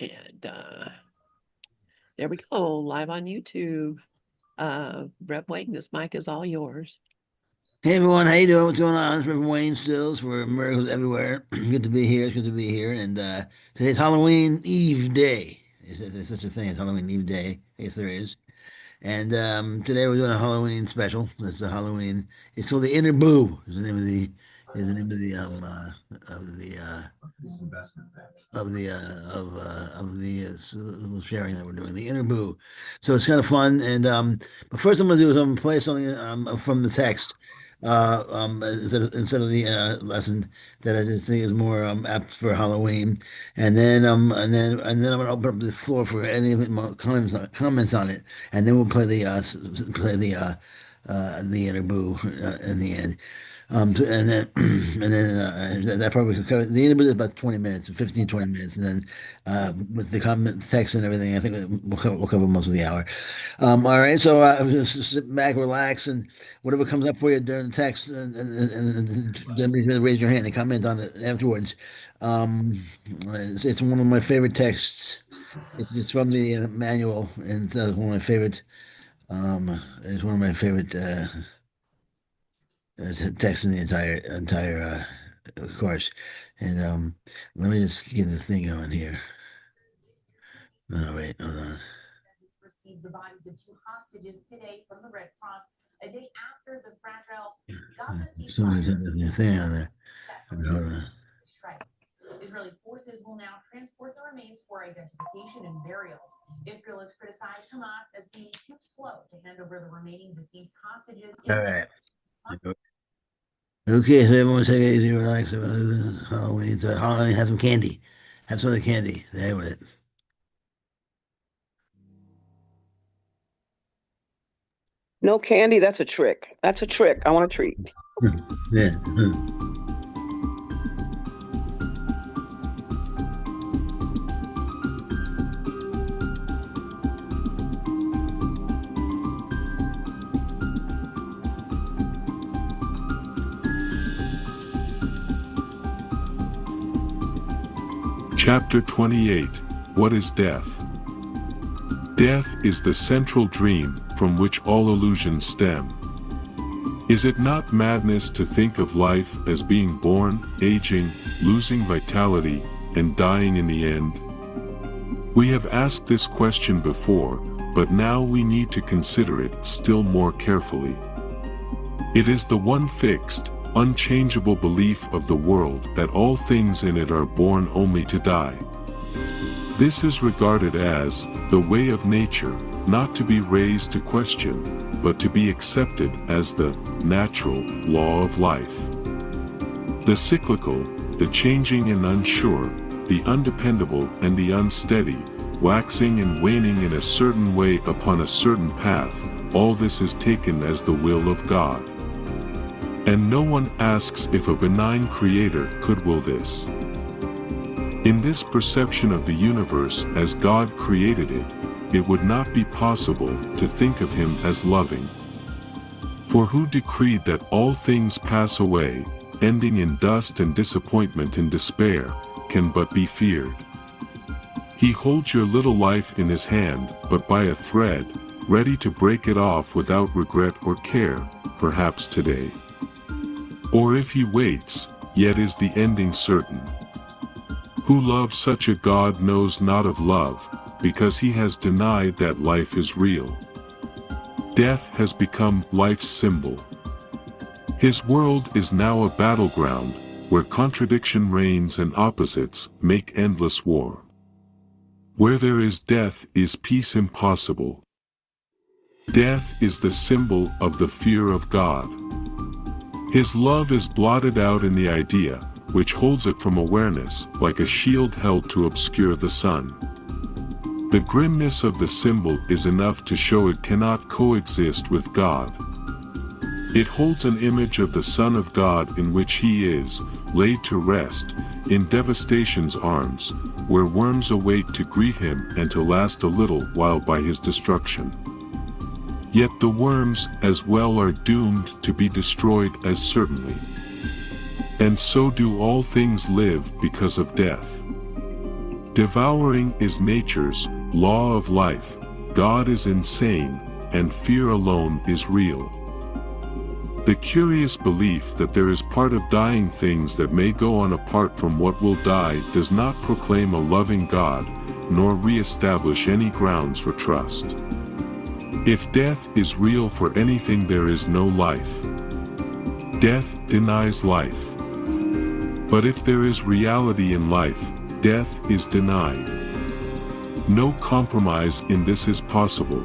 And there we go, live on YouTube. Rev Wayne, this mic is all yours. Hey everyone, how you doing? What's going on? It's Reverend Wayne Stills for Miracles Everywhere. Good to be here. It's good to be here. And today's Halloween Eve Day. Is there's such a thing as Halloween Eve Day? Yes, there is. And today we're doing a Halloween special. It's a Halloween. It's called the Inner Boo. Is the name of the is the name of the of the this investment thing of the little sharing that we're doing. The Inner Boo. So it's kind of fun. And but first I'm gonna do is I'm gonna play something from the text. Instead of the lesson that I just think is more apt for Halloween, and then I'm gonna open up the floor for any more comments on it, and then we'll play the interview in the end. And then that probably could cover the interview is about 20 minutes, 15, 20 minutes, and then with the comment text and everything, I think we'll cover most of the hour. All right, so just sit back, relax, and whatever comes up for you during the text, and then raise your hand and comment on it afterwards. Um, it's one of my favorite texts. It's from the manual, and it's one of my favorite. It's one of my favorite texts in the entire course. And let me just get this thing going here. Oh wait, hold on. Received the bodies of two hostages today from the Red Cross a day after the fragile Gaza ceasefire. Thing on there. Hold on. Strikes. Israeli forces will now transport the remains for identification and burial. Israel has criticized Hamas as being too slow to hand over the remaining deceased hostages. All right. Okay, so everyone take it easy, relax. Halloween, Halloween, have some candy. Have some of the candy. There with it. No candy, that's a trick. That's a trick. I want a treat. Yeah. Chapter 28. What is death? Death is the central dream from which all illusions stem. Is it not madness to think of life as being born, aging, losing vitality, and dying in the end? We have asked this question before, but now we need to consider it still more carefully. It is the one fixed, unchangeable belief of the world that all things in it are born only to die. This is regarded as the way of nature, not to be raised to question, but to be accepted as the natural law of life. The cyclical, the changing and unsure, the undependable and the unsteady, waxing and waning in a certain way upon a certain path, all this is taken as the will of God. And no one asks if a benign creator could will this. In this perception of the universe as God created it, it would not be possible to think of him as loving. For who decreed that all things pass away, ending in dust and disappointment and despair, can but be feared. He holds your little life in his hand, but by a thread, ready to break it off without regret or care, perhaps today. Or if he waits, yet is the ending certain. Who loves such a God knows not of love, because he has denied that life is real. Death has become life's symbol. His world is now a battleground, where contradiction reigns and opposites make endless war. Where there is death is peace impossible. Death is the symbol of the fear of God. His love is blotted out in the idea, which holds it from awareness, like a shield held to obscure the sun. The grimness of the symbol is enough to show it cannot coexist with God. It holds an image of the Son of God in which he is laid to rest, in devastation's arms, where worms await to greet him and to last a little while by his destruction. Yet the worms as well are doomed to be destroyed as certainly. And so do all things live because of death. Devouring is nature's law of life, God is insane, and fear alone is real. The curious belief that there is part of dying things that may go on apart from what will die does not proclaim a loving God, nor re-establish any grounds for trust. If death is real for anything, there is no life. Death denies life. But if there is reality in life, death is denied. No compromise in this is possible.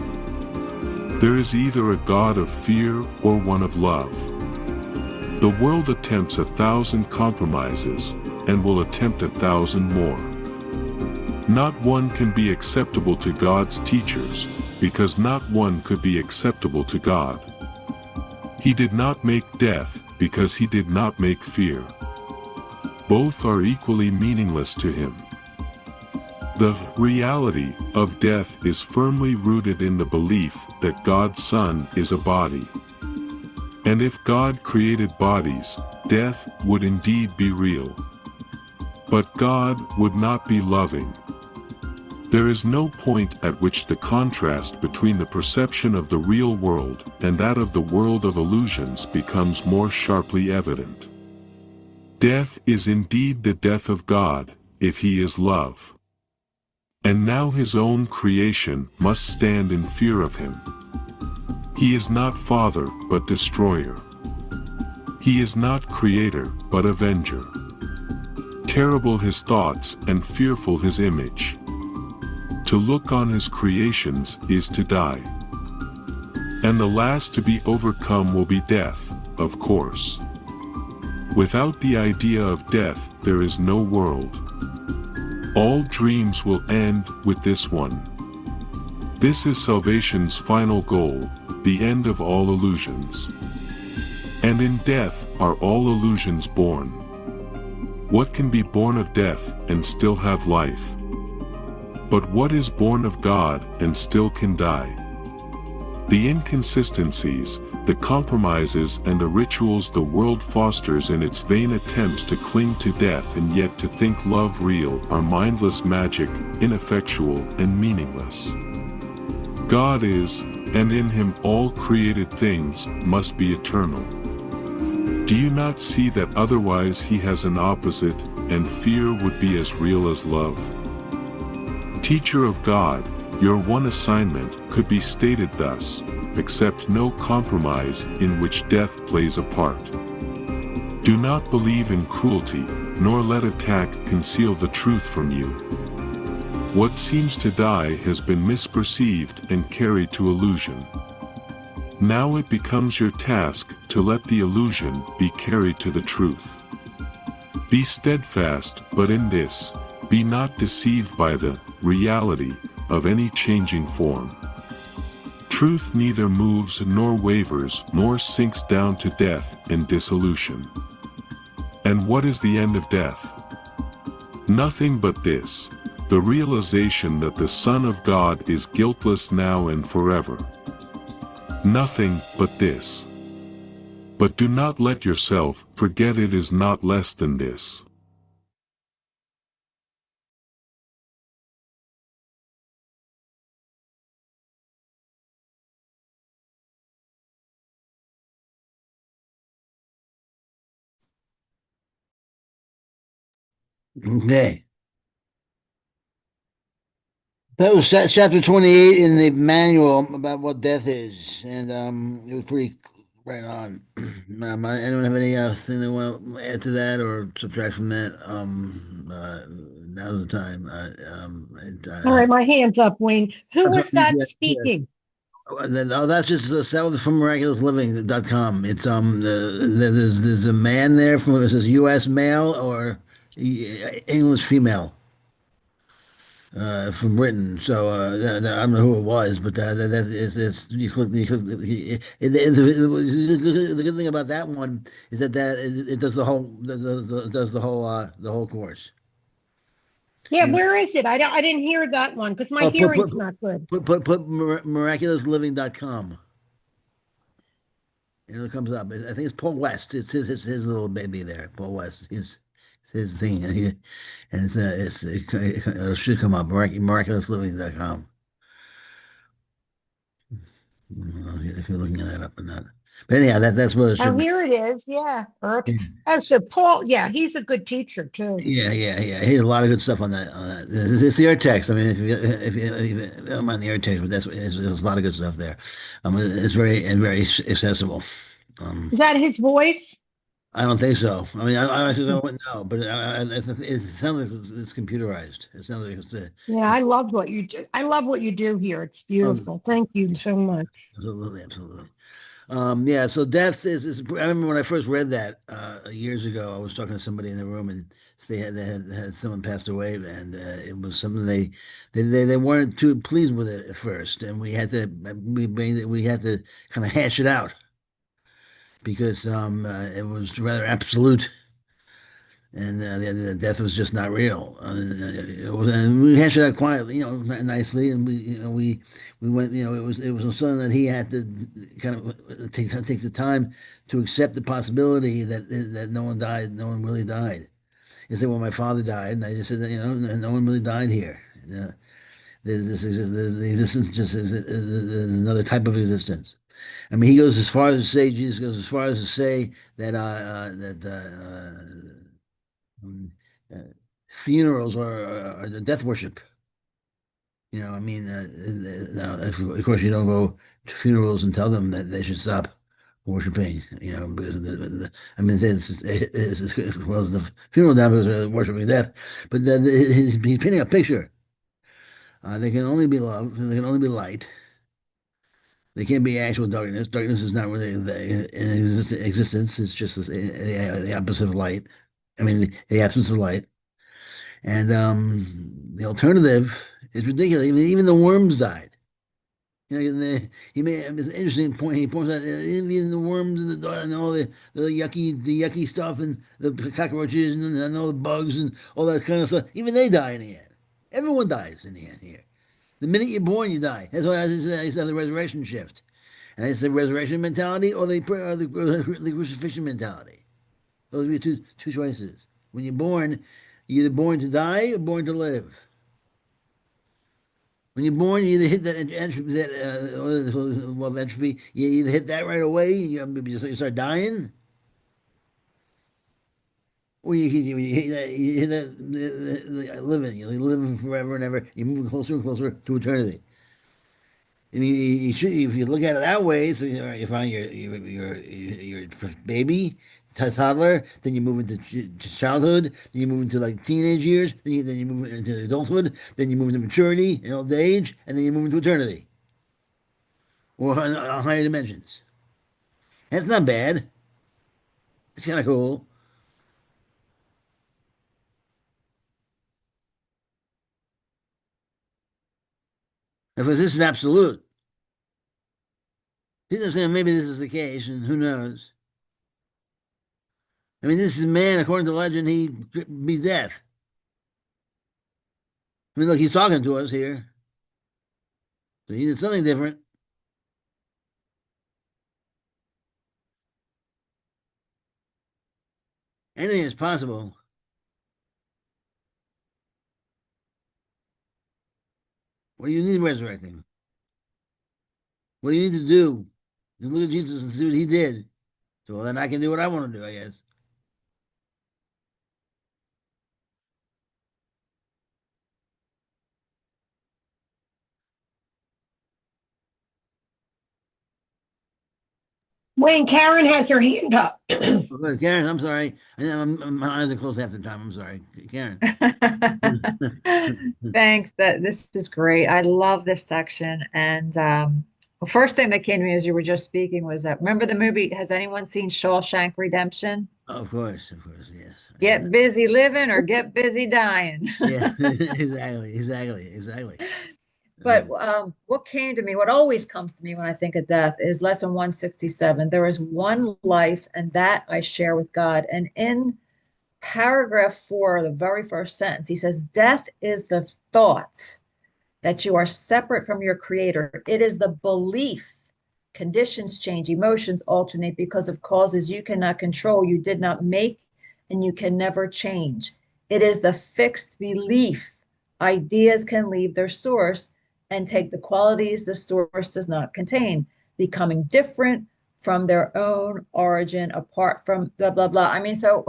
There is either a God of fear or one of love. The world attempts 1,000 compromises, and will attempt 1,000 more. Not one can be acceptable to God's teachers, because not one could be acceptable to God. He did not make death, because he did not make fear. Both are equally meaningless to him. The reality of death is firmly rooted in the belief that God's Son is a body. And if God created bodies, death would indeed be real. But God would not be loving. There is no point at which the contrast between the perception of the real world and that of the world of illusions becomes more sharply evident. Death is indeed the death of God, if he is love. And now his own creation must stand in fear of him. He is not Father, but Destroyer. He is not Creator, but Avenger. Terrible his thoughts and fearful his image. To look on his creations is to die. And the last to be overcome will be death, of course. Without the idea of death, there is no world. All dreams will end with this one. This is salvation's final goal, the end of all illusions. And in death are all illusions born. What can be born of death and still have life? But what is born of God and still can die? The inconsistencies, the compromises and the rituals the world fosters in its vain attempts to cling to death and yet to think love real are mindless magic, ineffectual and meaningless. God is, and in him all created things must be eternal. Do you not see that otherwise he has an opposite, and fear would be as real as love? Teacher of God, your one assignment could be stated thus: accept no compromise in which death plays a part. Do not believe in cruelty, nor let attack conceal the truth from you. What seems to die has been misperceived and carried to illusion. Now it becomes your task to let the illusion be carried to the truth. Be steadfast, but in this, be not deceived by the reality of any changing form. Truth neither moves nor wavers nor sinks down to death and dissolution. And what is the end of death? Nothing but this, the realization that the Son of God is guiltless now and forever. Nothing but this. But do not let yourself forget it is not less than this. Okay. That was chapter 28 in the manual about what death is, and it was pretty right on. Anyone have any thing they want to add to that or subtract from that? Now's the time. All right, my hand's up, Wayne. Who I'm was sorry, that yeah, speaking? oh, that's just that was from miraculousliving.com. It's there's a man there from it says U.S. male or English female. From Britain. So I don't know who it was, but that is the good thing about that one is that it does the whole does the whole course. Yeah, And where is it? I didn't hear that one because my oh, hearing's not good. put miraculousliving.com. And it comes up. I think it's Paul West. It's his little baby there. Paul West. His his thing, and it should come up, miraculousliving.com. If you're looking that up or not. But anyhow, that's what it Oh, should be. here it is. Yeah. Yeah, Oh, so Paul, yeah, he's a good teacher too. yeah. He has a lot of good stuff on that. It's the art text. I mean, if you don't mind the art text, but there's a lot of good stuff there. It's very accessible. Um, Is that his voice? I don't think so. I mean, I actually wouldn't know, but it sounds like it's computerized. It sounds like it's Yeah, I love what you do. I love what you do here. It's oh, beautiful. Thank you so much. absolutely. Yeah, so death I remember when I first read that years ago. I was talking to somebody in the room, and they had someone passed away, and it was something they weren't too pleased with it at first, and we had to kind of hash it out because it was rather absolute, and the death was just not real. And we hashed it out quietly, nicely, and we went, it was something that he had to kind of take the time to accept the possibility that no one died, no one really died. He said, "Well, my father died," and I just said that no one really died here. The existence just is another type of existence. I mean, he goes as far as to say, Jesus goes as far as to say that um, uh, funerals are the death worship. I mean, now, of course, you don't go to funerals and tell them that they should stop worshiping, because I mean, it's closing the funeral down because they're worshiping death. But he's painting a picture. They can only be love, they can only be light. They can't be actual darkness. Darkness is not really in existence. It's just the opposite of light. I mean, the absence of light. And the alternative is ridiculous. I mean, even the worms died. He made an interesting point. He points out even the worms and all the yucky stuff and the cockroaches and all the bugs and all that kind of stuff. Even they die in the end. Everyone dies in the end here. The minute you're born, you die. That's why I used to have the resurrection shift. And it's the resurrection mentality or the crucifixion mentality. Those are your two choices. When you're born, you're either born to die or born to live. When you're born, you either hit that entropy, law of entropy. You either hit that right away, you start dying, or you hit that living. You're living forever and ever. You move closer and closer to eternity. And you should, if you look at it that way, so you find your baby, toddler, then you move into childhood, then you move into like teenage years, then you move into adulthood, then you move into maturity and old age, and then you move into eternity or on higher dimensions. That's not bad. It's kind of cool. Because this is absolute. You know, saying maybe this is the case, and who knows? I mean, this is man, according to legend, he beats death. I mean, look, he's talking to us here. So he did something different. Anything is possible. What do you need resurrecting? What do you need to do? You look at Jesus and see what he did. So well, then I can do what I want to do, I guess. Wayne, Karen has her hand up. Look, Karen, I'm sorry. My eyes are closed half the time. I'm sorry, Karen. Thanks. This is great. I love this section. And the first thing that came to me as you were just speaking was that remember the movie? Has anyone seen Shawshank Redemption? Of course, yes. Get busy living or get busy dying. Yeah, exactly. But what came to me, what always comes to me when I think of death is lesson 167. There is one life, and that I share with God. And in paragraph 4, the very first sentence, he says, death is the thought that you are separate from your creator. It is the belief. Conditions change, emotions alternate because of causes you cannot control, you did not make, and you can never change. It is the fixed belief ideas can leave their source and take the qualities the source does not contain, becoming different from their own origin, apart from blah, blah, blah. I mean, so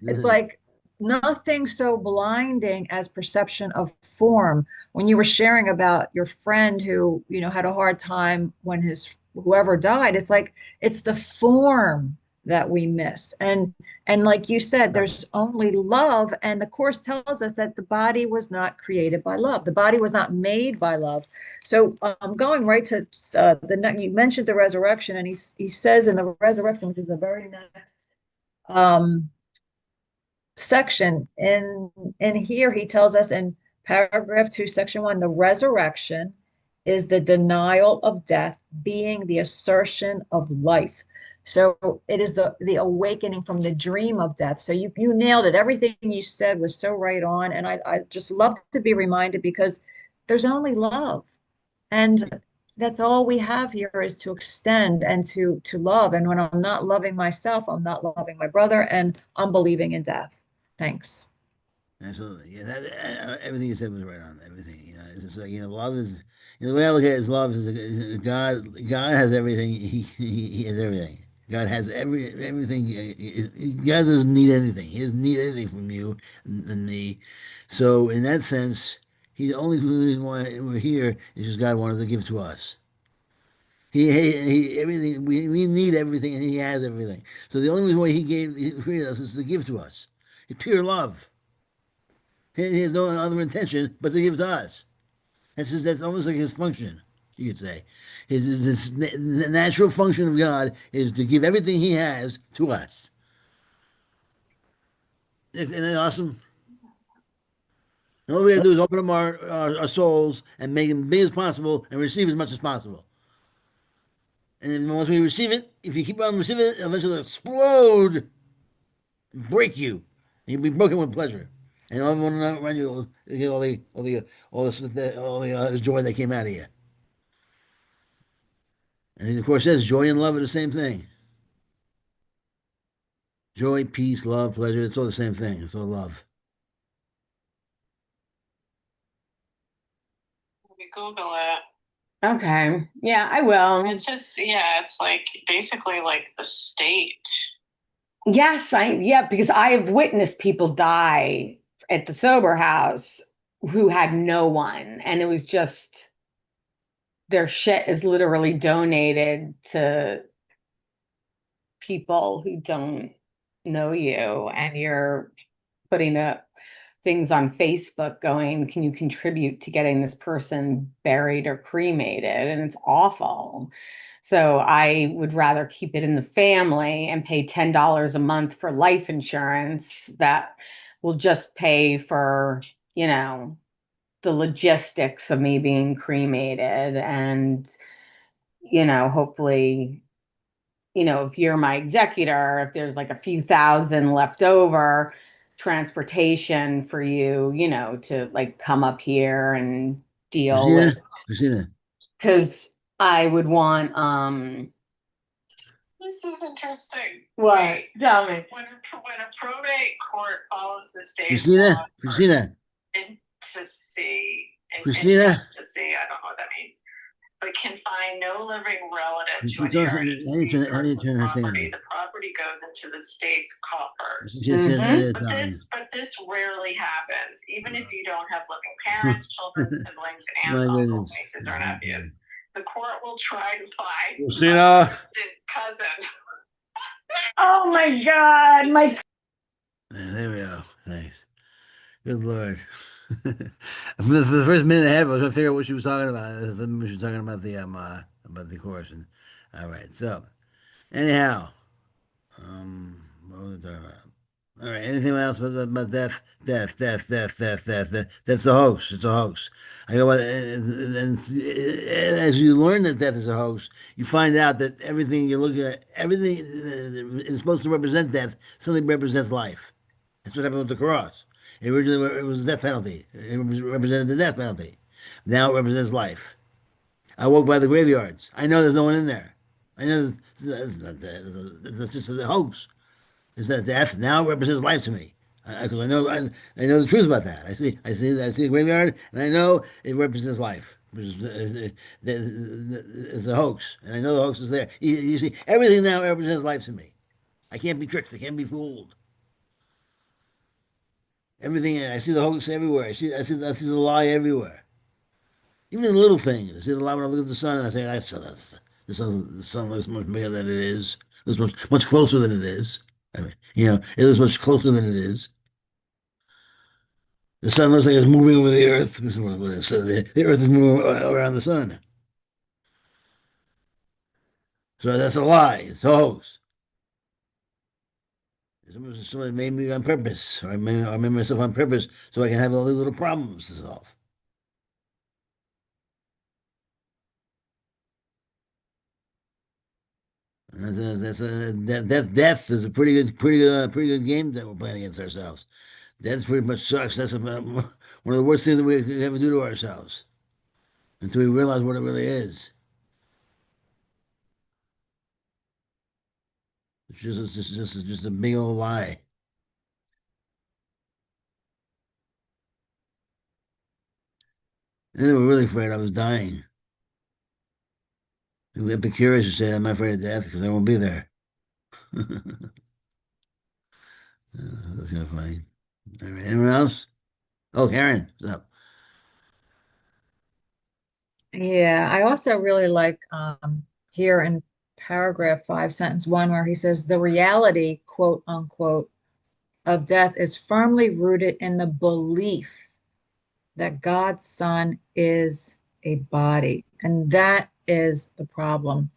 it's like nothing so blinding as perception of form. When you were sharing about your friend who, had a hard time when his whoever died, it's like it's the form that we miss. And like you said, there's only love. And the Course tells us that the body was not created by love. The body was not made by love. So I'm going right to you mentioned the resurrection, and he says in the resurrection, which is the very next section, and here he tells us in paragraph 2, section 1, the resurrection is the denial of death being the assertion of life. So it is the awakening from the dream of death. So you nailed it. Everything you said was so right on. And I just love to be reminded, because there's only love. And that's all we have here, is to extend and to love. And when I'm not loving myself, I'm not loving my brother, and I'm believing in death. Thanks. Absolutely. Yeah, everything you said was right on. Everything. It's just like, love is, the way I look at it is love is God. God has everything. He has everything. God has everything. God doesn't need anything. He doesn't need anything from you and me. So in that sense, the only reason why we're here is just God wanted to give to us. He everything we need everything, and He has everything. So the only reason why He created us is to give to us. It's pure love. He has no other intention but to give to us. That's almost like His function, you could say. The natural function of God is to give everything He has to us. Isn't that awesome? And all we have to do is open up our souls and make them big as possible and receive as much as possible. And then once we receive it, if you keep on receiving it, eventually it'll explode and break you. And you'll be broken with pleasure. And everyone around you will get all the joy that came out of you. And of course, says joy and love are the same thing. Joy, peace, love, pleasure, it's all the same thing. It's all love. We Google it. Okay. Yeah, I will. It's just, yeah, it's like basically like the state. Yes, because I have witnessed people die at the sober house who had no one. And it was just their shit is literally donated to people who don't know you, and you're putting up things on Facebook going, can you contribute to getting this person buried or cremated? And it's awful. So I would rather keep it in the family and pay $10 a month for life insurance that will just pay for, the logistics of me being cremated. And, hopefully, if you're my executor, if there's like a few thousand left over, transportation for you, to like come up here and deal with, Christina. because I would want, This is interesting. what? Wait, Tell me. when a probate court follows the state law Christina. intestacy, I don't know what that means, but can find no living relative to inherit How do you turn her thing property. on? The property goes into the state's coffers. But this rarely happens, even if you don't have living parents, children, siblings, aunts, uncles, nieces, or nephews. The court will try to find a distant cousin. Oh my God, my. There we go. Thanks. Good Lord. For the first minute and a half, I was trying to figure out what she was talking about. I thought she was talking about the course. And all right. So, anyhow, what was I talking about? All right. Anything else about death? Death. That's a hoax. It's a hoax. I go by, and as you learn that death is a hoax, you find out that everything you look at, everything is supposed to represent death, suddenly represents life. That's what happened with the cross. Originally, it was a death penalty. It represented the death penalty. Now it represents life. I walk by the graveyards. I know there's no one in there. I know that's just a hoax. Is that death now represents life to me. Because I know the truth about that. I see the graveyard, and I know it represents life. It's a hoax, and I know the hoax is there. You see, everything now represents life to me. I can't be tricked. I can't be fooled. Everything I see the hoax everywhere. I see the lie everywhere. Even in little things. I see the lie when I look at the sun, and I say, the sun looks much bigger than it is. Looks much closer than it is. I mean, it looks much closer than it is. The sun looks like it's moving over the earth. So the earth is moving around the sun. So that's a lie. It's a hoax. Somebody made me on purpose, or I made myself on purpose so I can have all these little problems to solve. Death is a pretty good game that we're playing against ourselves. Death pretty much sucks. That's about one of the worst things that we could ever do to ourselves until we realize what it really is. It's just a big old lie. And they were really afraid I was dying. Epicurus would say, I'm not afraid of death because I won't be there. That's kind of funny. All right, anyone else? Oh, Karen, what's up? Yeah, I also really like here in paragraph 5, sentence 1, where he says the reality, quote unquote, of death is firmly rooted in the belief that God's Son is a body. And that is the problem.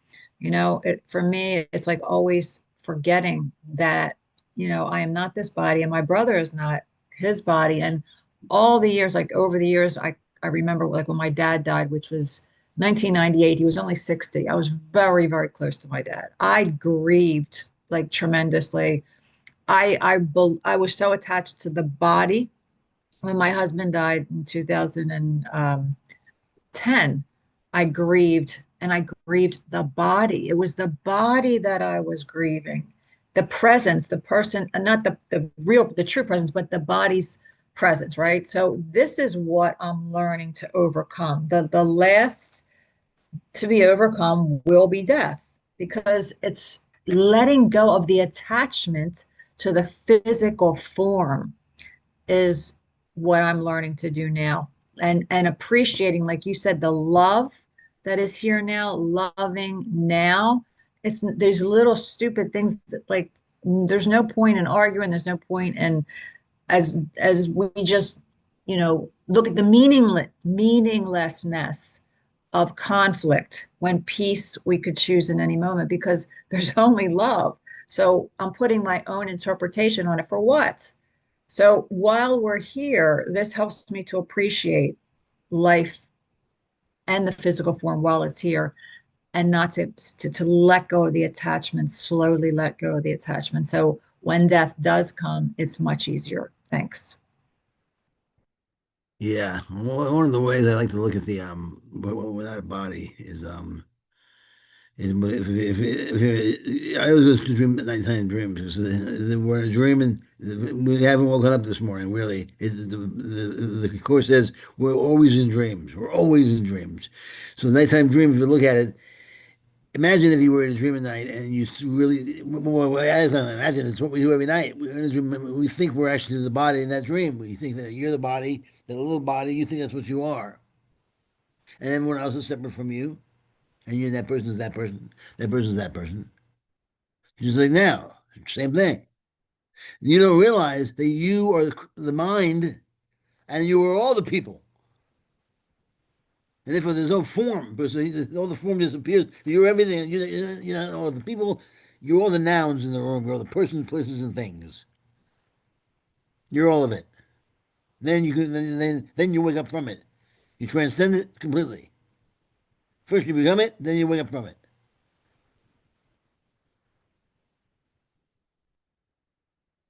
For me, it's like always forgetting that, I am not this body and my brother is not his body. And all the years, like over the years, I remember like when my dad died, which was 1998, he was only 60. I was very, very close to my dad. I grieved like tremendously. I was so attached to the body when my husband died in 2010. I grieved, and I grieved the body. It was the body that I was grieving. The presence, the person, and not the true presence, but the body's presence, right? So this is what I'm learning to overcome. The last to be overcome will be death, because it's letting go of the attachment to the physical form is what I'm learning to do now, and appreciating, like you said, the love that is here now, loving now. It's There's little stupid things that, like, there's no point in arguing, there's no point in, as we just look at the meaninglessness of conflict, when peace we could choose in any moment, because there's only love. So I'm putting my own interpretation on it. For what? So while we're here, this helps me to appreciate life and the physical form while it's here, and not to let go of the attachment, slowly let go of the attachment. So when death does come, it's much easier. Thanks. Yeah, one of the ways I like to look at the without a body is I always go to dream at nighttime dreams because we're dreaming. We haven't woken up this morning. Really, the course says we're always in dreams. We're always in dreams. So nighttime dreams, if you look at it, imagine if you were in a dream at night and you really, well, imagine it's what we do every night. We think we're actually the body in that dream. We think that you're the body, that little body. You think that's what you are, and everyone else is separate from you, and you're that person's that person. That person's that person. Just like now, same thing. You don't realize that you are the mind, and you are all the people. And therefore, there's no form because all the form disappears. You're everything. All the people. You're all the nouns in the room. You're all the persons, places, and things. You're all of it. Then you can then you wake up from it. You transcend it completely. First you become it, then you wake up from it.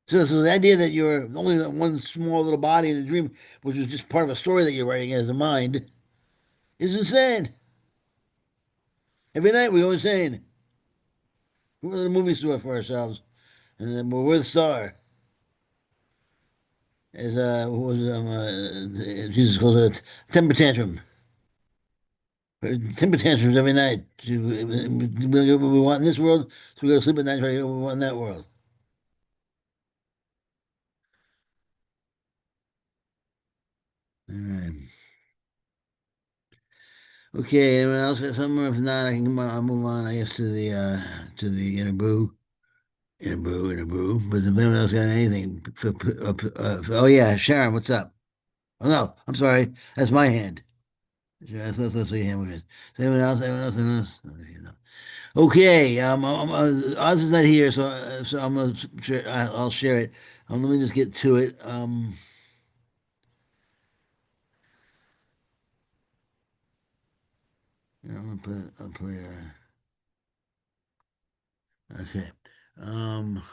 So the idea that you're only that one small little body in the dream, which is just part of a story that you're writing as a mind, is insane. Every night we go insane. We go to the movie store for ourselves, And then we're with Star. As what was Jesus calls it a temper tantrum. Temper tantrums every night. We get what we want in this world, so we go to sleep at night trying to get what we want in that world. All right. Okay, anyone else got something? If not, I can come on, I'll move on, I guess, to the interview. Interview. But if anyone else got anything, oh yeah, Sharon, what's up? Oh no, I'm sorry, that's my hand. Sure, that's what your hand was. Anyone else? Anyone else? Anyone else? Okay, no. Okay, Oz is not here, so I'm gonna share, I'll share it. Let me just get to it. I'll play. Okay. Um.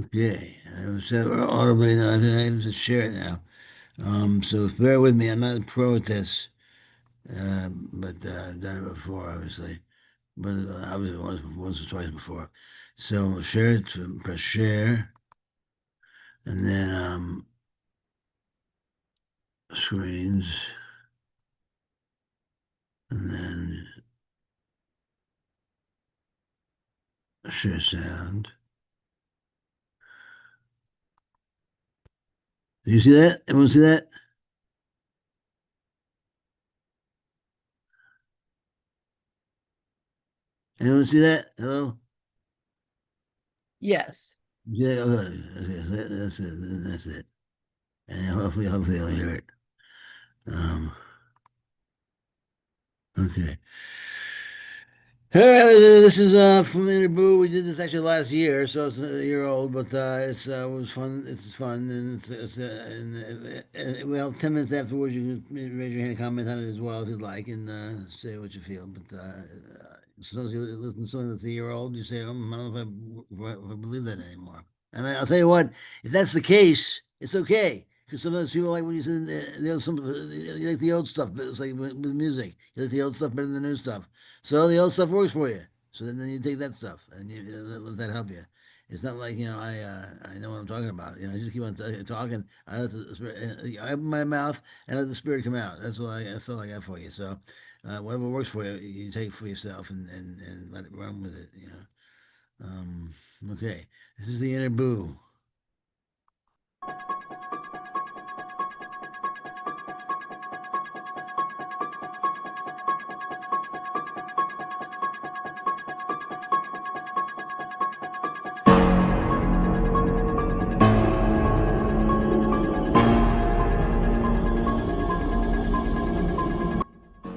Okay. I was audibly now. I have to share it now. So bear with me. I'm not a pro at this, but I've done it before, obviously. But obviously once or twice before. So share it. Press share, and then screens, and then share sound. Do you see that? Everyone see that? Anyone see that? Hello? Yes. You see that? Okay. That's it. That's it. And hopefully you'll hear it. Okay. This is from Interboo. We did this actually last year, so it's a year old, but it was fun. It's fun, and well, 10 minutes afterwards, you can raise your hand, comment on it as well if you'd like, and say what you feel. But suppose you listen to something that's a year old, you say, I don't know if I believe that anymore. And I'll tell you what, if that's the case, it's okay. Because sometimes people like when you say you like the old stuff, but it's like with music, you like the old stuff better than the new stuff. So the old stuff works for you. So then you take that stuff and you let that help you. It's not like I know what I'm talking about. You know, I just keep on talking. I let the spirit. I open my mouth and let the spirit come out. That's all I got for you. So whatever works for you, you take for yourself and let it run with it. You know. Okay, this is the inner boo.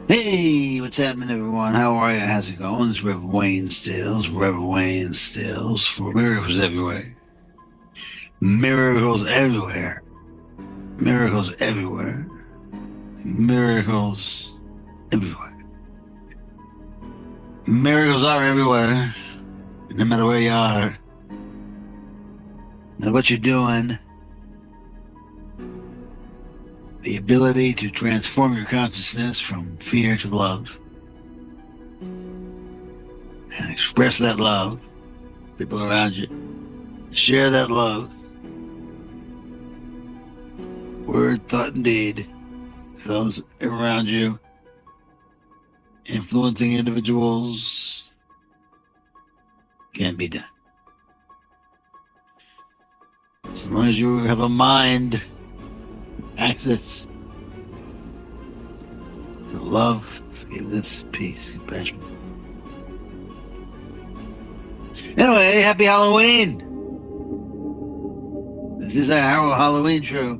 Hey, what's happening, everyone? How are you? How's it going? It's Rev Wayne Stills. Rev Wayne Stills for Miracles Everywhere. Miracles everywhere. Miracles everywhere. Miracles everywhere. Miracles are everywhere. No matter where you are. No matter what you're doing. The ability to transform your consciousness from fear to love and express that love to people around you. Share that love, word, thought, and deed to those around you, influencing individuals can be done. As long as you have a mind, access to love, forgiveness, peace, compassion. Anyway, happy Halloween! This is our Halloween show.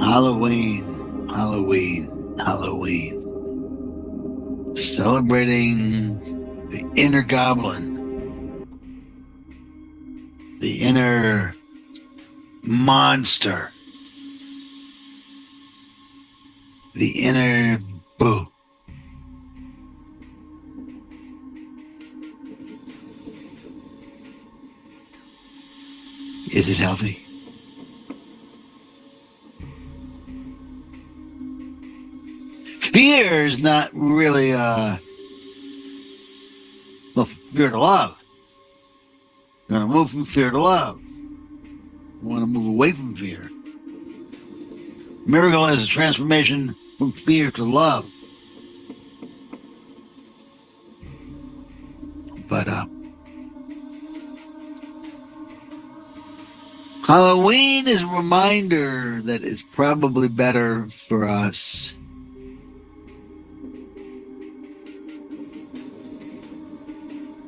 Halloween. Halloween, Halloween. Celebrating the inner goblin, the inner monster, the inner boo. Is it healthy? Fear is not really fear to love. You want to move from fear to love. You want to move away from fear. Miracle is a transformation from fear to love. But Halloween is a reminder that it's probably better for us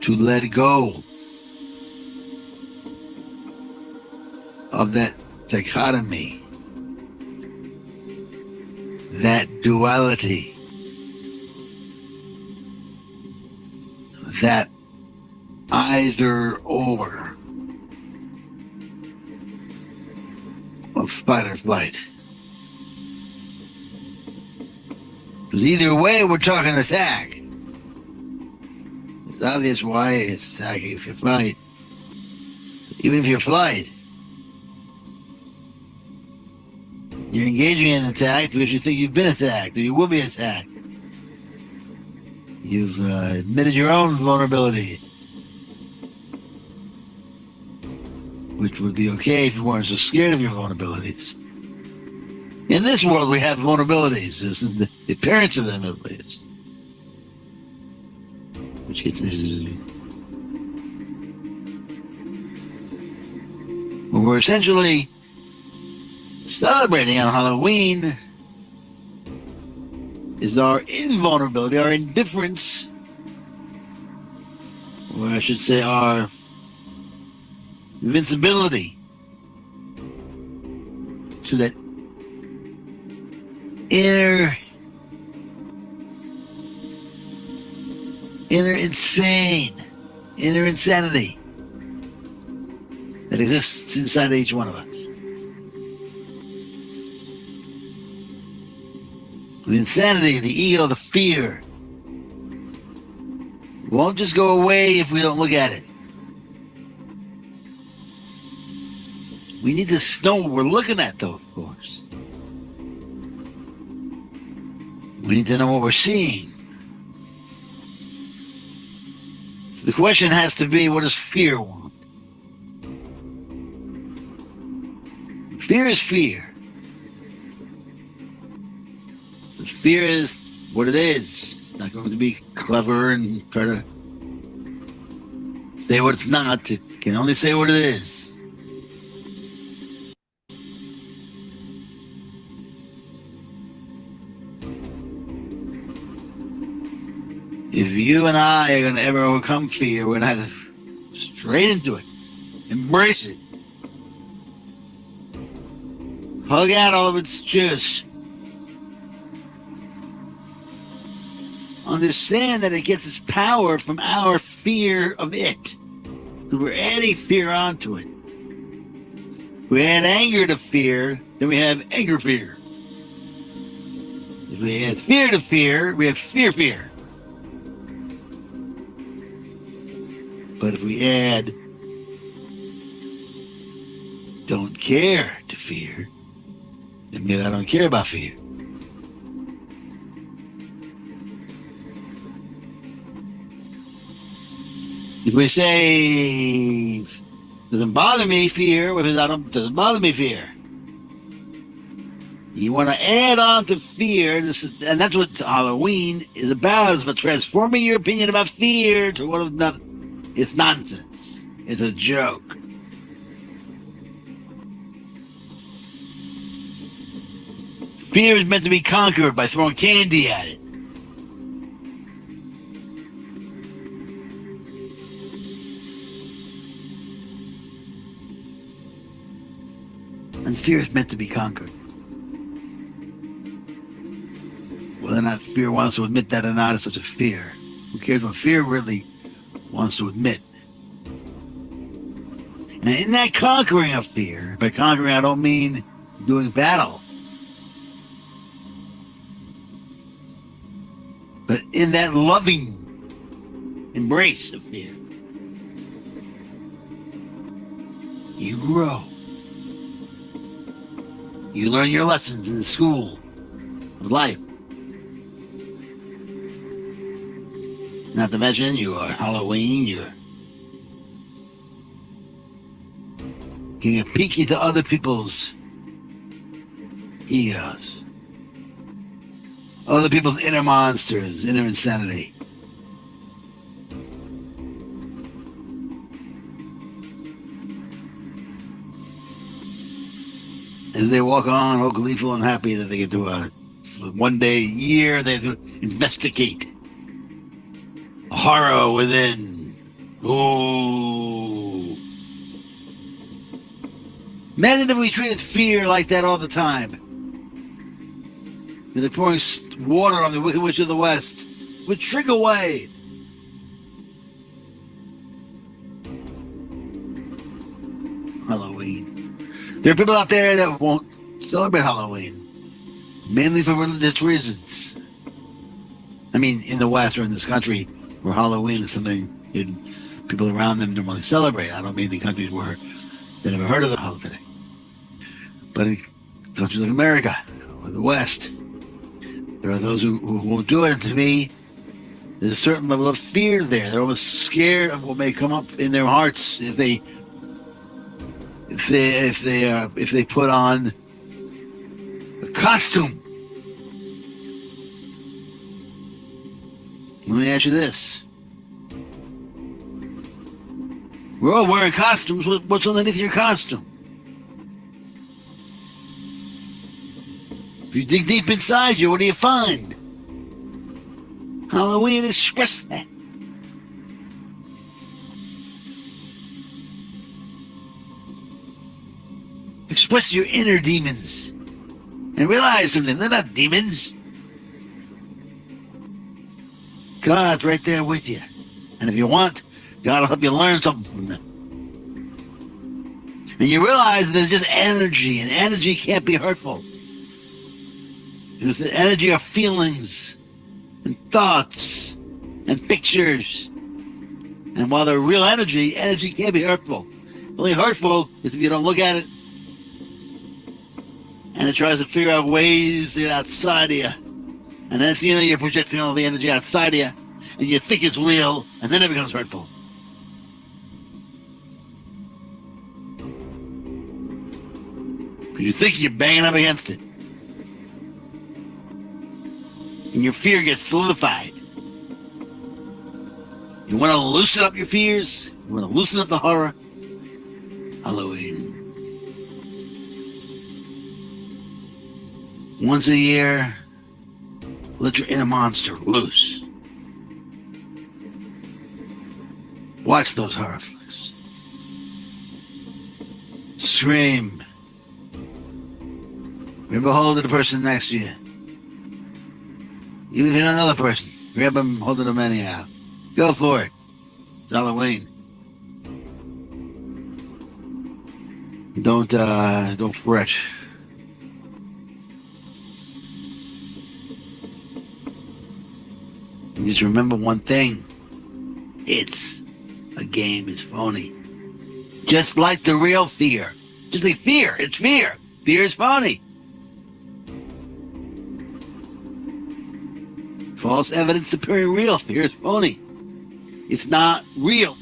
to let go of that dichotomy, that duality, that either or of fight or flight. Because either way, we're talking attack. It's obvious why it's attacking if you fight. Even if you flight, you're engaging in attack because you think you've been attacked or you will be attacked. You've admitted your own vulnerability, which would be okay if you weren't so scared of your vulnerabilities. In this world, we have vulnerabilities. There's the appearance of them, at least. Which gets when we're essentially celebrating on Halloween is our invulnerability, our indifference, or I should say our invincibility to that inner insanity that exists inside each one of us. The insanity, the ego, the fear won't just go away if we don't look at it. We need to know what we're looking at, though, of course. We need to know what we're seeing. So the question has to be, what does fear want? Fear is fear. So fear is what it is. It's not going to be clever and try to say what it's not. It can only say what it is. If you and I are going to ever overcome fear, we're going to have to straight into it. Embrace it. Hug out all of its juice. Understand that it gets its power from our fear of it. We're adding fear onto it. We add anger to fear, then we have anger fear. If we add fear to fear, we have fear. But if we add don't care to fear, then maybe I don't care about fear. If we say doesn't bother me fear, what is doesn't bother me fear? You want to add on to fear, and that's what Halloween is about. It's about transforming your opinion about fear to one of nothing. It's nonsense. It's a joke. Fear is meant to be conquered by throwing candy at it. And fear is meant to be conquered. or not fear wants to admit that or not is such a fear. Who cares what fear really wants to admit? And in that conquering of fear, by conquering I don't mean doing battle, but in that loving embrace of fear, you grow. You learn your lessons in the school of life. Not to mention, you are Halloween, you're getting a peek into other people's egos, other people's inner monsters, inner insanity. As they walk on, all gleeful and happy that they get to one day a year, they have to investigate horror within. Ooh. Imagine if we treated fear like that all the time. They're pouring water on the Wicked Witch of the West. Would shrink away. Halloween. There are people out there that won't celebrate Halloween, mainly for religious reasons. I mean, in the West or in this country, where Halloween is something people around them normally celebrate. I don't mean in countries where they never heard of the holiday. But in countries like America or the West, there are those who won't do it. And to me, there's a certain level of fear there. They're almost scared of what may come up in their hearts if they put on a costume. Let me ask you this. We're all wearing costumes. What's underneath your costume? If you dig deep inside you, what do you find? Halloween expressed that. Express your inner demons and realize something. They're not demons. God's right there with you. And if you want, God will help you learn something from them. And you realize there's just energy, and energy can't be hurtful. It's the energy of feelings and thoughts and pictures. And while they're real energy, energy can't be hurtful. Only hurtful is if you don't look at it and it tries to figure out ways to get outside of you. And then you're projecting all the energy outside of you, and you think it's real, and then it becomes hurtful. Because you think you're banging up against it. And your fear gets solidified. You want to loosen up your fears? You want to loosen up the horror? Halloween. Once a year, let your inner monster loose. Watch those horror flicks. Scream. Grab a hold of the person next to you. Even if you're not another person, grab them, hold them anyhow. Go for it. It's Halloween. Don't fret. And just remember one thing. It's a game. It's phony. Just like the real fear. Just like fear. It's fear. Fear is phony. False evidence appearing real. Fear is phony. It's not real.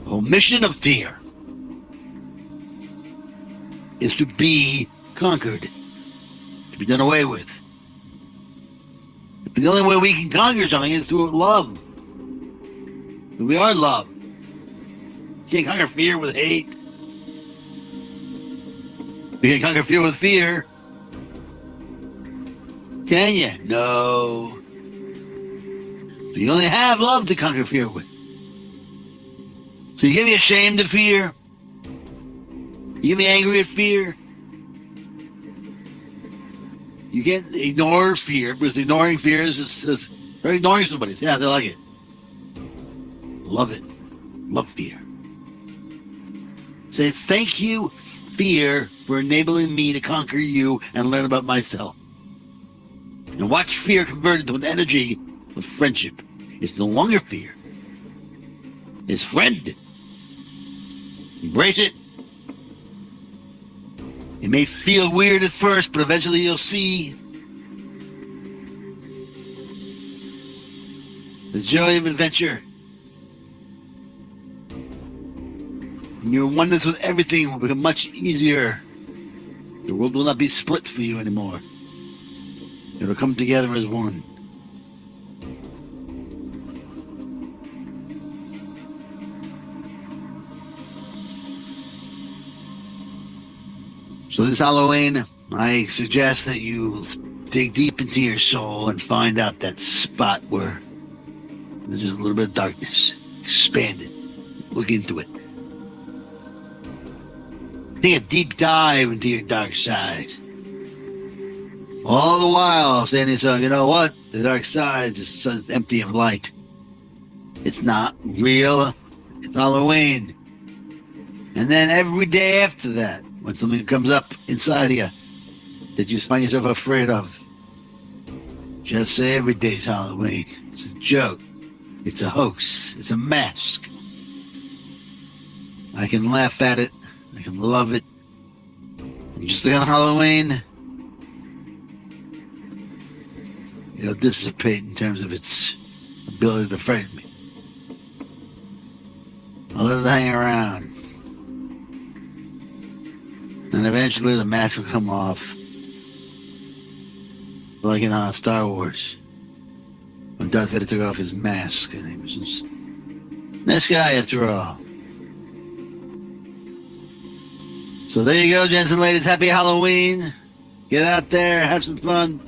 The whole mission of fear is to be conquered, to be done away with. The only way we can conquer something is through love. We are love. You can't conquer fear with hate. You can't conquer fear with fear. Can you? No. So you only have love to conquer fear with. So you get me ashamed of fear. You get me angry at fear. You can't ignore fear, because ignoring fear is they're ignoring somebody. Yeah, they like it. Love it. Love fear. Say, thank you, fear, for enabling me to conquer you and learn about myself. And watch fear converted to an energy of friendship. It's no longer fear. It's friend. Embrace it. It may feel weird at first, but eventually you'll see the joy of adventure. And your oneness with everything will become much easier. The world will not be split for you anymore. It'll come together as one. So this Halloween, I suggest that you dig deep into your soul and find out that spot where there's just a little bit of darkness. Expand it. Look into it. Take a deep dive into your dark side. All the while saying to yourself, you know what? The dark side is just empty of light. It's not real. It's Halloween. And then every day after that, when something comes up inside of you that you find yourself afraid of, just say every day's Halloween. It's a joke. It's a hoax. It's a mask. I can laugh at it. I can love it. And just like on Halloween, it'll dissipate in terms of its ability to frighten me. I'll let it hang around. And eventually the mask will come off. Like in Star Wars. When Darth Vader took off his mask and he was this nice guy after all. So there you go, gents and ladies. Happy Halloween. Get out there, have some fun.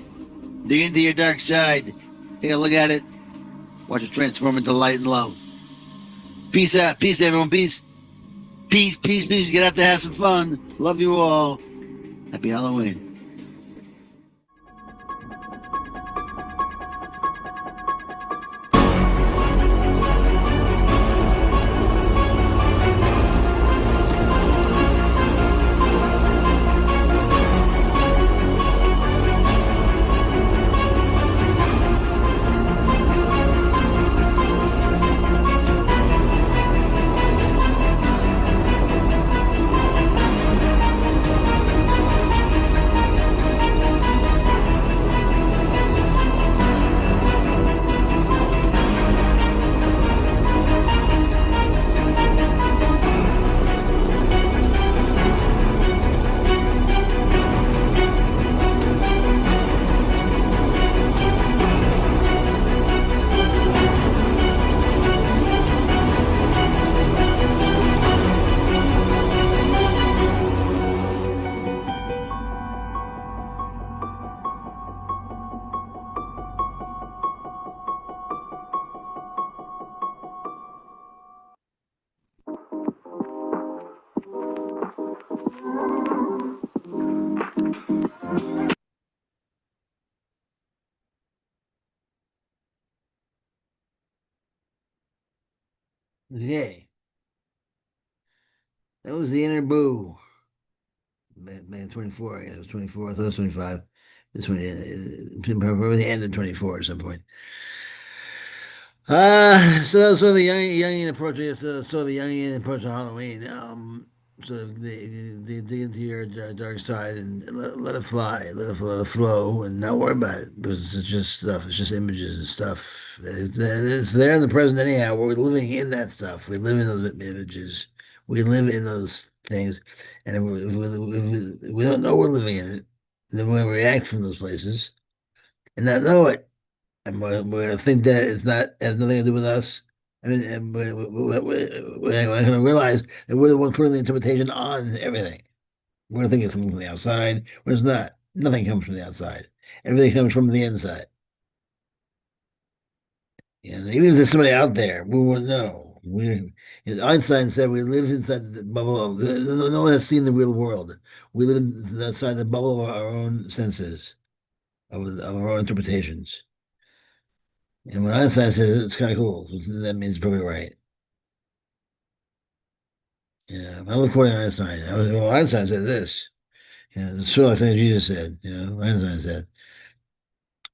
Dig into your dark side. Take a look at it. Watch it transform into light and love. Peace out. Peace, everyone. Peace. Peace, peace, peace. Get out there, have some fun. Love you all. Happy Halloween. Okay. That was the inner boo. Man, 24. It was 24. I thought it was 25. This one, probably the end of 24 at some point. So that was sort of a Jungian approach. Sort of a Jungian approach to Halloween. So they dig into your dark side and let it fly, let it flow, and not worry about it because it's just stuff. It's just images and stuff. It's there in the present anyhow. We're living in that stuff. We live in those images. We live in those things, and if we don't know we're living in it, then we react from those places and not know it. And we're going to think that it's not has nothing to do with us. I mean, and we're going to realize that we're the ones putting the interpretation on everything. We're going to think it's something from the outside, but it's not. Nothing comes from the outside. Everything comes from the inside. And even if there's somebody out there, we won't know. Einstein said we live inside the bubble of, no one has seen the real world. We live inside the bubble of our own senses. of our interpretations. And when Einstein says it's kind of cool, that means probably right. Yeah, I look quoting Einstein. Well, Einstein said this. It's sort of like something Jesus said. Einstein said,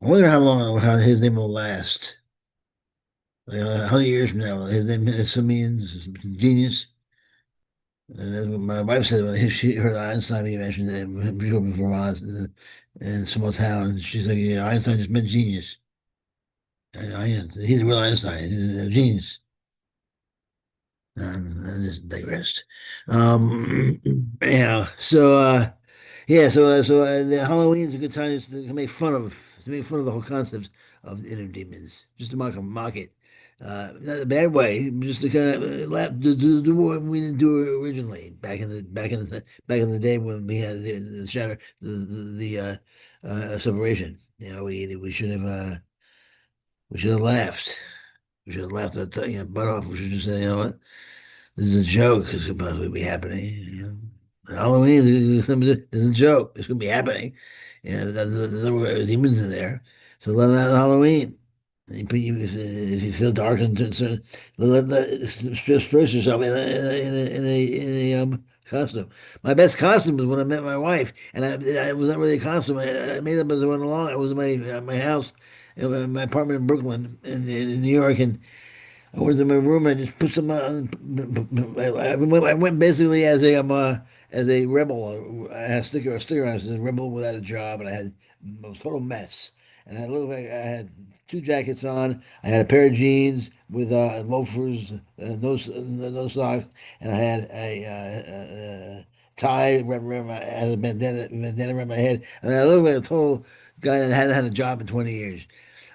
"I wonder how his name will last. Like 100 years from now, his name still means genius." That's what my wife said when she heard Einstein being mentioned before us in a small town. She's like, "Yeah, Einstein just meant genius. He's a real Einstein. He's a genius." I just digressed. Um, yeah. The Halloween is a good time just to make fun of the whole concept of inner demons, just to mock it, not in a bad way, just to kind of laugh, do what we didn't do originally back in the day when we had the shatter the separation. We should have laughed. We should have laughed that butt off. We should just say, you know what? This is a joke. It's could possibly be happening. Halloween is a joke. It's going to be happening. There were demons in there. So let out Halloween. If you feel dark and concerned, just express yourself in a costume. My best costume was when I met my wife, and I was not really a costume. I made it up as I went along. I was in my house, in my apartment in Brooklyn, in New York, and I went to my room and I just put some on. I went basically as a rebel. I had a sticker on it says "Rebel Without a Job," and I had a total mess. And I looked like I had two jackets on. I had a pair of jeans with loafers, no socks, and I had a tie around I had a bandana around my head, and I looked like a total guy that hadn't had a job in 20 years.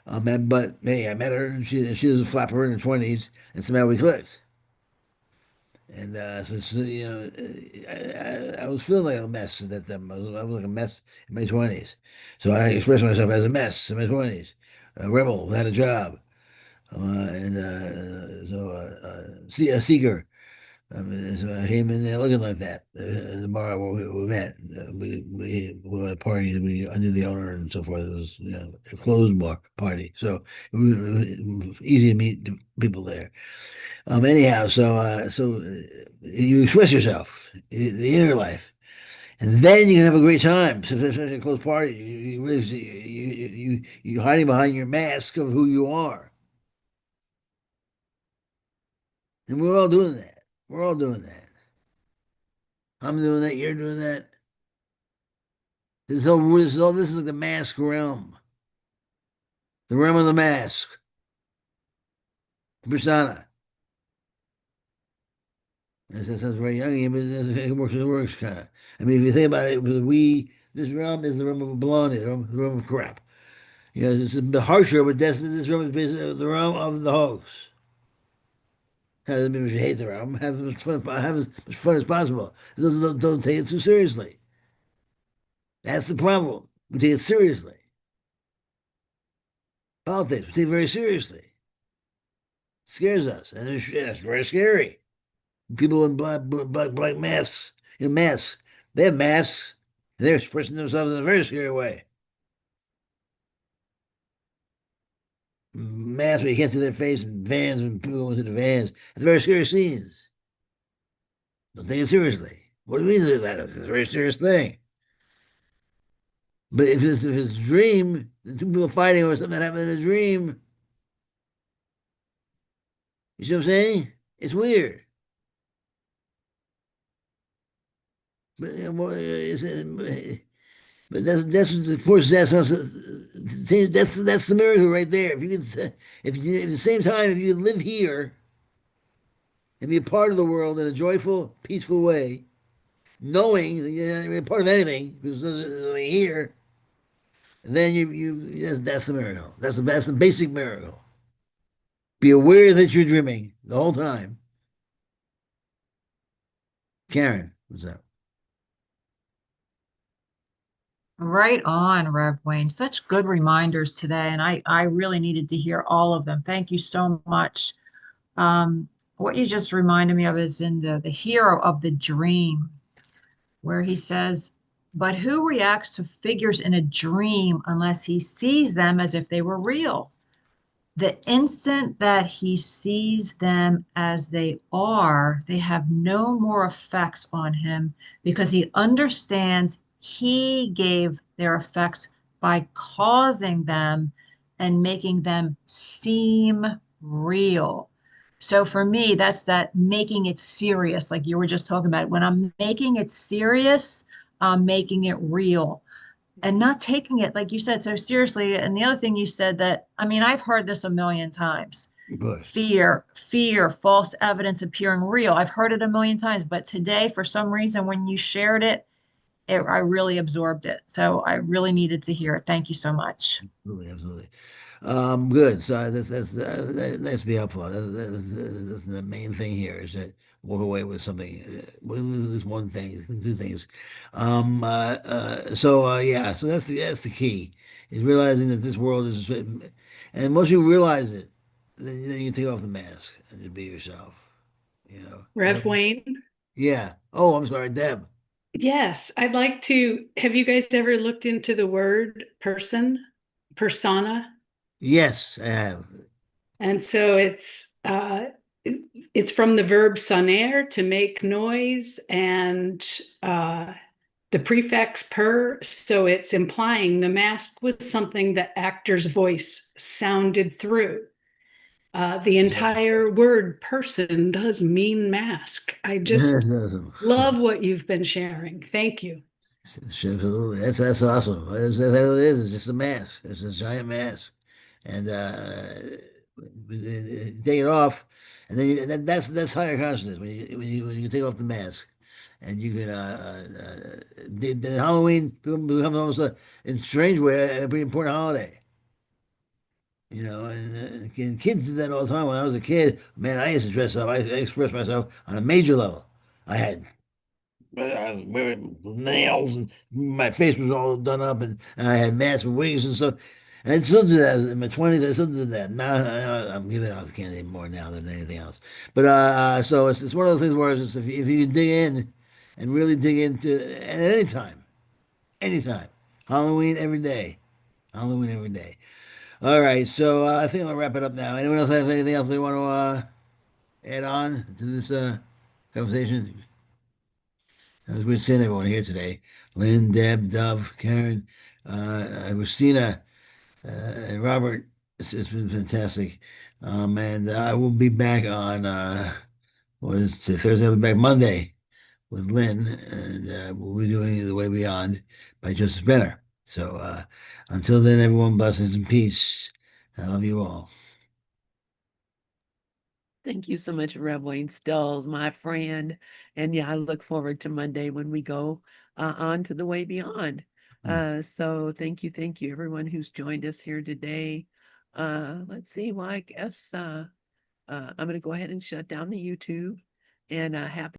But hey, I met her, and she was a flapper in her 20s, and somehow we clicked. And I was feeling like a mess at that time. I was like a mess in my 20s. So I expressed myself as a mess in my 20s, a rebel, had a job, see a seeker. So I came in there looking like that. The bar where we met, we were at a party. I knew the owner and so forth. It was a closed bar party, so it was easy to meet people there. Anyhow, you express yourself, the inner life, and then you can have a great time. So especially a closed party, you really you hiding behind your mask of who you are, and we're all doing that. We're all doing that. I'm doing that. You're doing that. This is like the mask realm, the realm of the mask, persona. That sounds very young, but it works kind of. I mean, if you think about it, this realm is the realm of baloney, the realm of crap. It's a bit harsher, but this realm is basically the realm of the hoax. That doesn't mean we should hate the realm. Have as much fun as possible. Don't take it too seriously. That's the problem. We take it seriously. Politics, we take it very seriously. It scares us, and it's very scary. People in black masks, masks. They have masks, and they're expressing themselves in a very scary way. Masks where you can't see their face, and vans, and people go into the vans. It's very scary scenes. Don't take it seriously. What do you mean that? It's a very serious thing. But if it's a dream, the two people fighting or something that happened in a dream, you see what I'm saying? It's weird. But of course that's the miracle right there. If you at the same time if you live here and be a part of the world in a joyful, peaceful way, knowing that you're part of anything because there's here, then that's the miracle. That's the basic miracle. Be aware that you're dreaming the whole time. Karen, what's up? Right on, Rev Wayne. Such good reminders today, and I really needed to hear all of them. Thank you so much. What you just reminded me of is in the hero of the dream, where he says, But who reacts to figures in a dream unless he sees them as if they were real? The instant that he sees them as they are, they have no more effects on him because he understands he gave their effects by causing them and making them seem real. So for me, that's that making it serious, like you were just talking about. When I'm making it serious, I'm making it real and not taking it, like you said, so seriously. And the other thing you said that, I mean, I've heard this a million times. Of course. Fear, false evidence appearing real. I've heard it a million times, but today, for some reason, when you shared it, I really absorbed it. So I really needed to hear it. Thank you so much. Absolutely, absolutely. Good. So that's be helpful. That's the main thing here is that walk away with something, with this one thing, two things. Yeah. So that's the key is realizing that this world is, and once you realize it, then you take off the mask and just be yourself. You know. Rev Wayne. Yeah. Oh, I'm sorry, Deb. Yes, I'd like to. Have you guys ever looked into the word persona? Yes, I have. And so it's from the verb sonare, to make noise, and the prefix per. So it's implying the mask was something the actor's voice sounded through. The entire word person does mean mask. I just love what you've been sharing. Thank you. Absolutely. That's awesome. That's what it is. It's just a mask. It's a giant mask. And take it off, and then that's higher consciousness when you take off the mask, and you can the Halloween becomes almost in a strange way a pretty important holiday. You know, and kids did that all the time when I was a kid. Man, I used to dress up. I expressed myself on a major level. I had wearing nails and my face was all done up and I had massive wigs and stuff. And I still do that in my 20s. I still do that. Now I'm giving out candy more now than anything else. But so it's one of those things where it's if you dig in and really dig into and at anytime, Halloween every day, Halloween every day. All right, so I think I'll wrap it up now. Anyone else have anything else they want to add on to this conversation? I was good seeing everyone here today. Lynn, Deb, Dove, Karen, Christina, and Robert. It's been fantastic. And I will be back on, what is it, Thursday? I'll be back Monday with Lynn, and we'll be doing The Way Beyond by Joseph Benner. So until then, everyone, blessings and peace. I love you all. Thank you so much, Rev Wayne Stills, my friend. And yeah, I look forward to Monday when we go on to The Way Beyond. So thank you, everyone who's joined us here today. Let's see. Well, I guess I'm going to go ahead and shut down the YouTube and happy